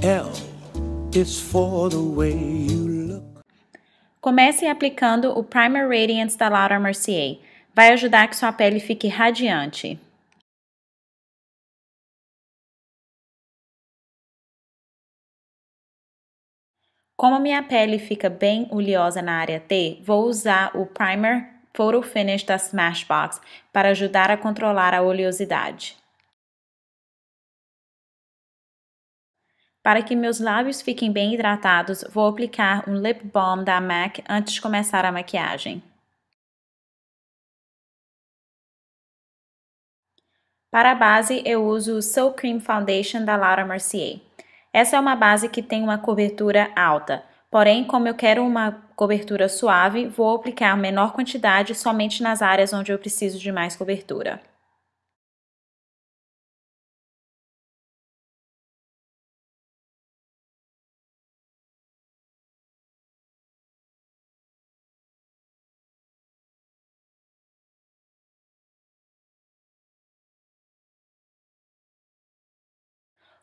L is for the way you look. Comece aplicando o Primer Radiance da Laura Mercier. Vai ajudar que sua pele fique radiante. Como minha pele fica bem oleosa na área T, vou usar o Primer Photo Finish da Smashbox para ajudar a controlar a oleosidade. Para que meus lábios fiquem bem hidratados, vou aplicar um Lip Balm da MAC antes de começar a maquiagem. Para a base, eu uso o So Cream Foundation da Laura Mercier. Essa é uma base que tem uma cobertura alta, porém, como eu quero uma cobertura suave, vou aplicar menor quantidade somente nas áreas onde eu preciso de mais cobertura.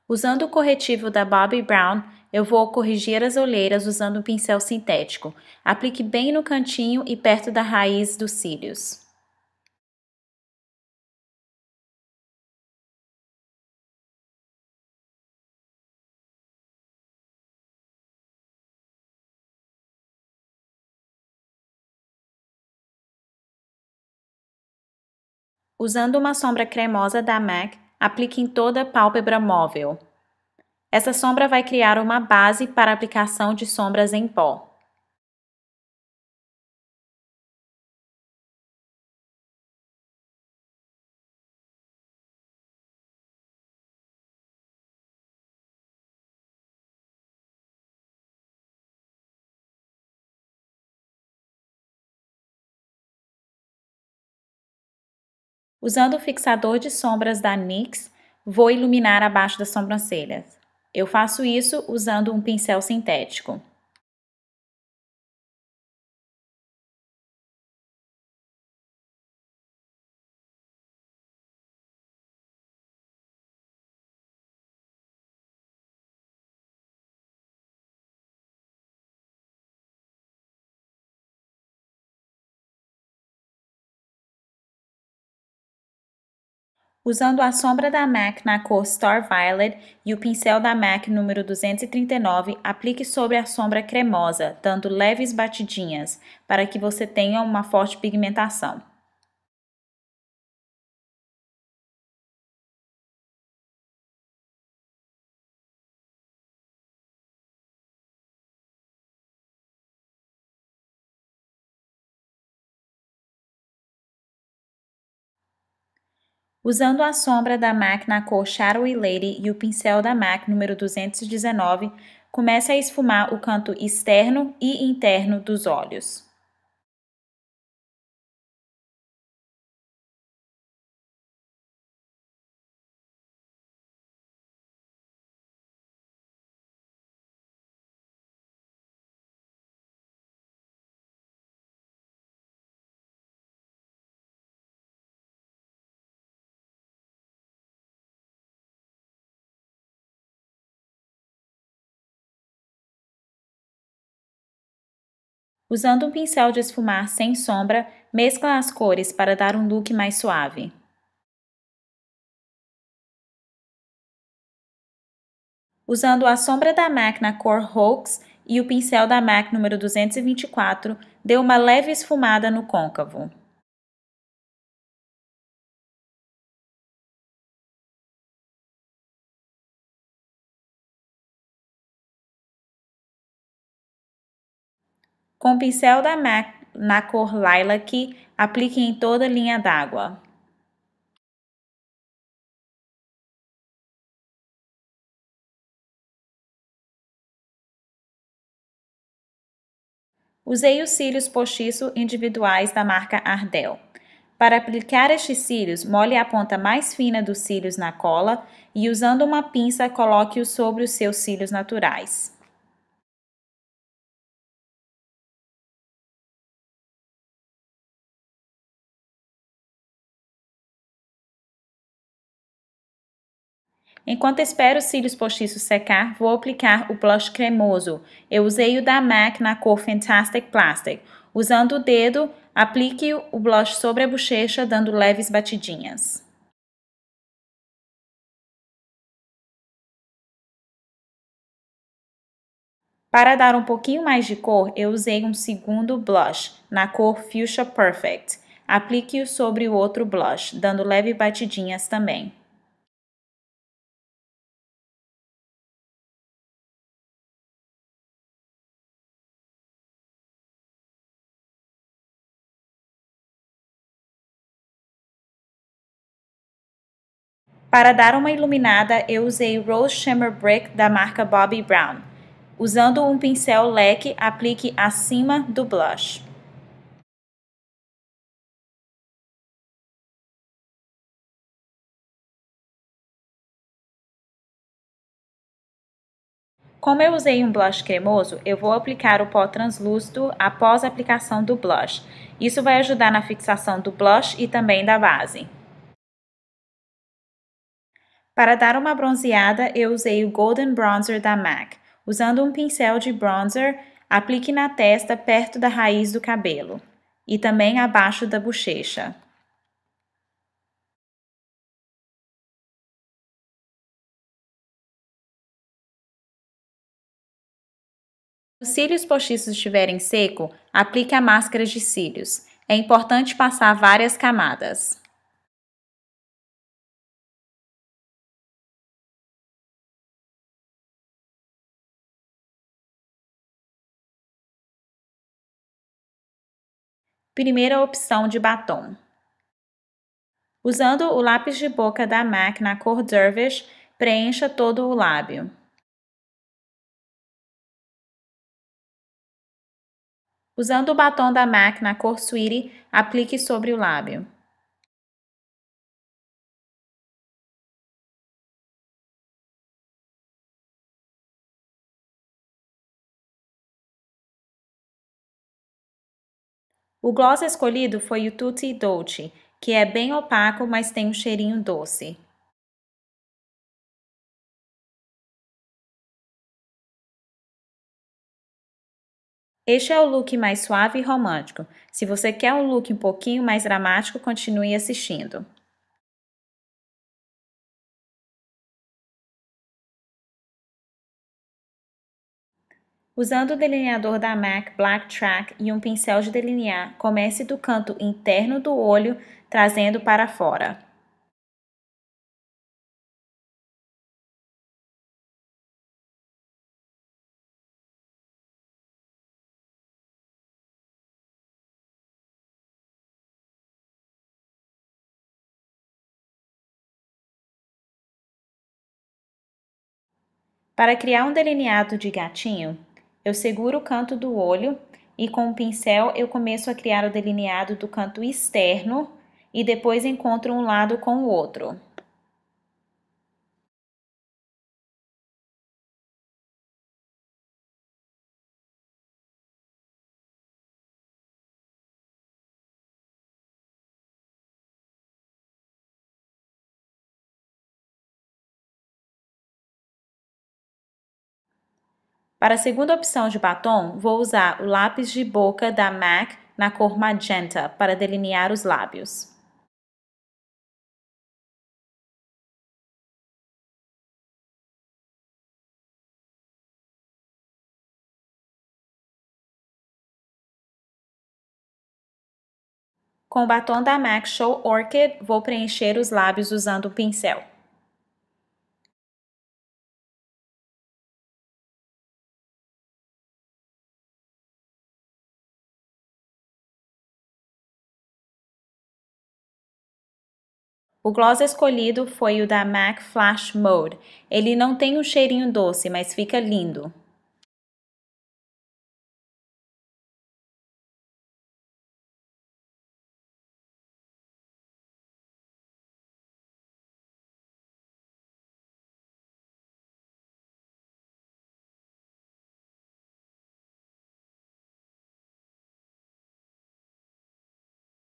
Usando o corretivo da Bobbi Brown, eu vou corrigir as olheiras usando um pincel sintético. Aplique bem no cantinho e perto da raiz dos cílios. Usando uma sombra cremosa da MAC, aplique em toda a pálpebra móvel. Essa sombra vai criar uma base para a aplicação de sombras em pó. Usando o fixador de sombras da NYX, vou iluminar abaixo das sobrancelhas. Eu faço isso usando um pincel sintético. Usando a sombra da MAC na cor Star Violet e o pincel da MAC número 239, aplique sobre a sombra cremosa, dando leves batidinhas, para que você tenha uma forte pigmentação. Usando a sombra da MAC na cor Shadowy Lady e o pincel da MAC número 219, comece a esfumar o canto externo e interno dos olhos. Usando um pincel de esfumar sem sombra, mescla as cores para dar um look mais suave. Usando a sombra da MAC na cor Hoax e o pincel da MAC número 224, dê uma leve esfumada no côncavo. Com o pincel da MAC na cor Lilac, aplique em toda a linha d'água. Usei os cílios postiço individuais da marca Ardell. Para aplicar estes cílios, molhe a ponta mais fina dos cílios na cola e, usando uma pinça, coloque-os sobre os seus cílios naturais. Enquanto espero os cílios postiços secar, vou aplicar o blush cremoso. Eu usei o da MAC na cor Fantastic Plastic. Usando o dedo, aplique o blush sobre a bochecha, dando leves batidinhas. Para dar um pouquinho mais de cor, eu usei um segundo blush, na cor Fuchsia Perfect. Aplique-o sobre o outro blush, dando leves batidinhas também. Para dar uma iluminada, eu usei o Rose Shimmer Brick da marca Bobbi Brown. Usando um pincel leque, aplique acima do blush. Como eu usei um blush cremoso, eu vou aplicar o pó translúcido após a aplicação do blush. Isso vai ajudar na fixação do blush e também da base. Para dar uma bronzeada, eu usei o Golden Bronzer da MAC. Usando um pincel de bronzer, aplique na testa perto da raiz do cabelo e também abaixo da bochecha. Se os cílios postiços estiverem seco, aplique a máscara de cílios. É importante passar várias camadas. Primeira opção de batom. Usando o lápis de boca da MAC na cor Dervish, preencha todo o lábio. Usando o batom da MAC na cor Sweetie, aplique sobre o lábio. O gloss escolhido foi o Tutti Dolce, que é bem opaco, mas tem um cheirinho doce. Este é o look mais suave e romântico. Se você quer um look um pouquinho mais dramático, continue assistindo. Usando o delineador da MAC Black Track e um pincel de delinear, comece do canto interno do olho, trazendo para fora. Para criar um delineado de gatinho, eu seguro o canto do olho e com o pincel eu começo a criar o delineado do canto externo e depois encontro um lado com o outro. Para a segunda opção de batom, vou usar o lápis de boca da MAC na cor Magenta para delinear os lábios. Com o batom da MAC Show Orchid, vou preencher os lábios usando o pincel. O gloss escolhido foi o da MAC Flash Mode. Ele não tem um cheirinho doce, mas fica lindo.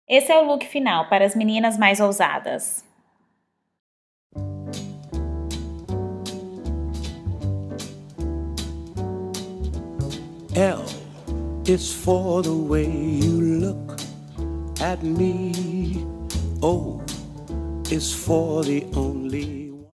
Esse é o look final para as meninas mais ousadas. L is for the way you look at me. O is for the only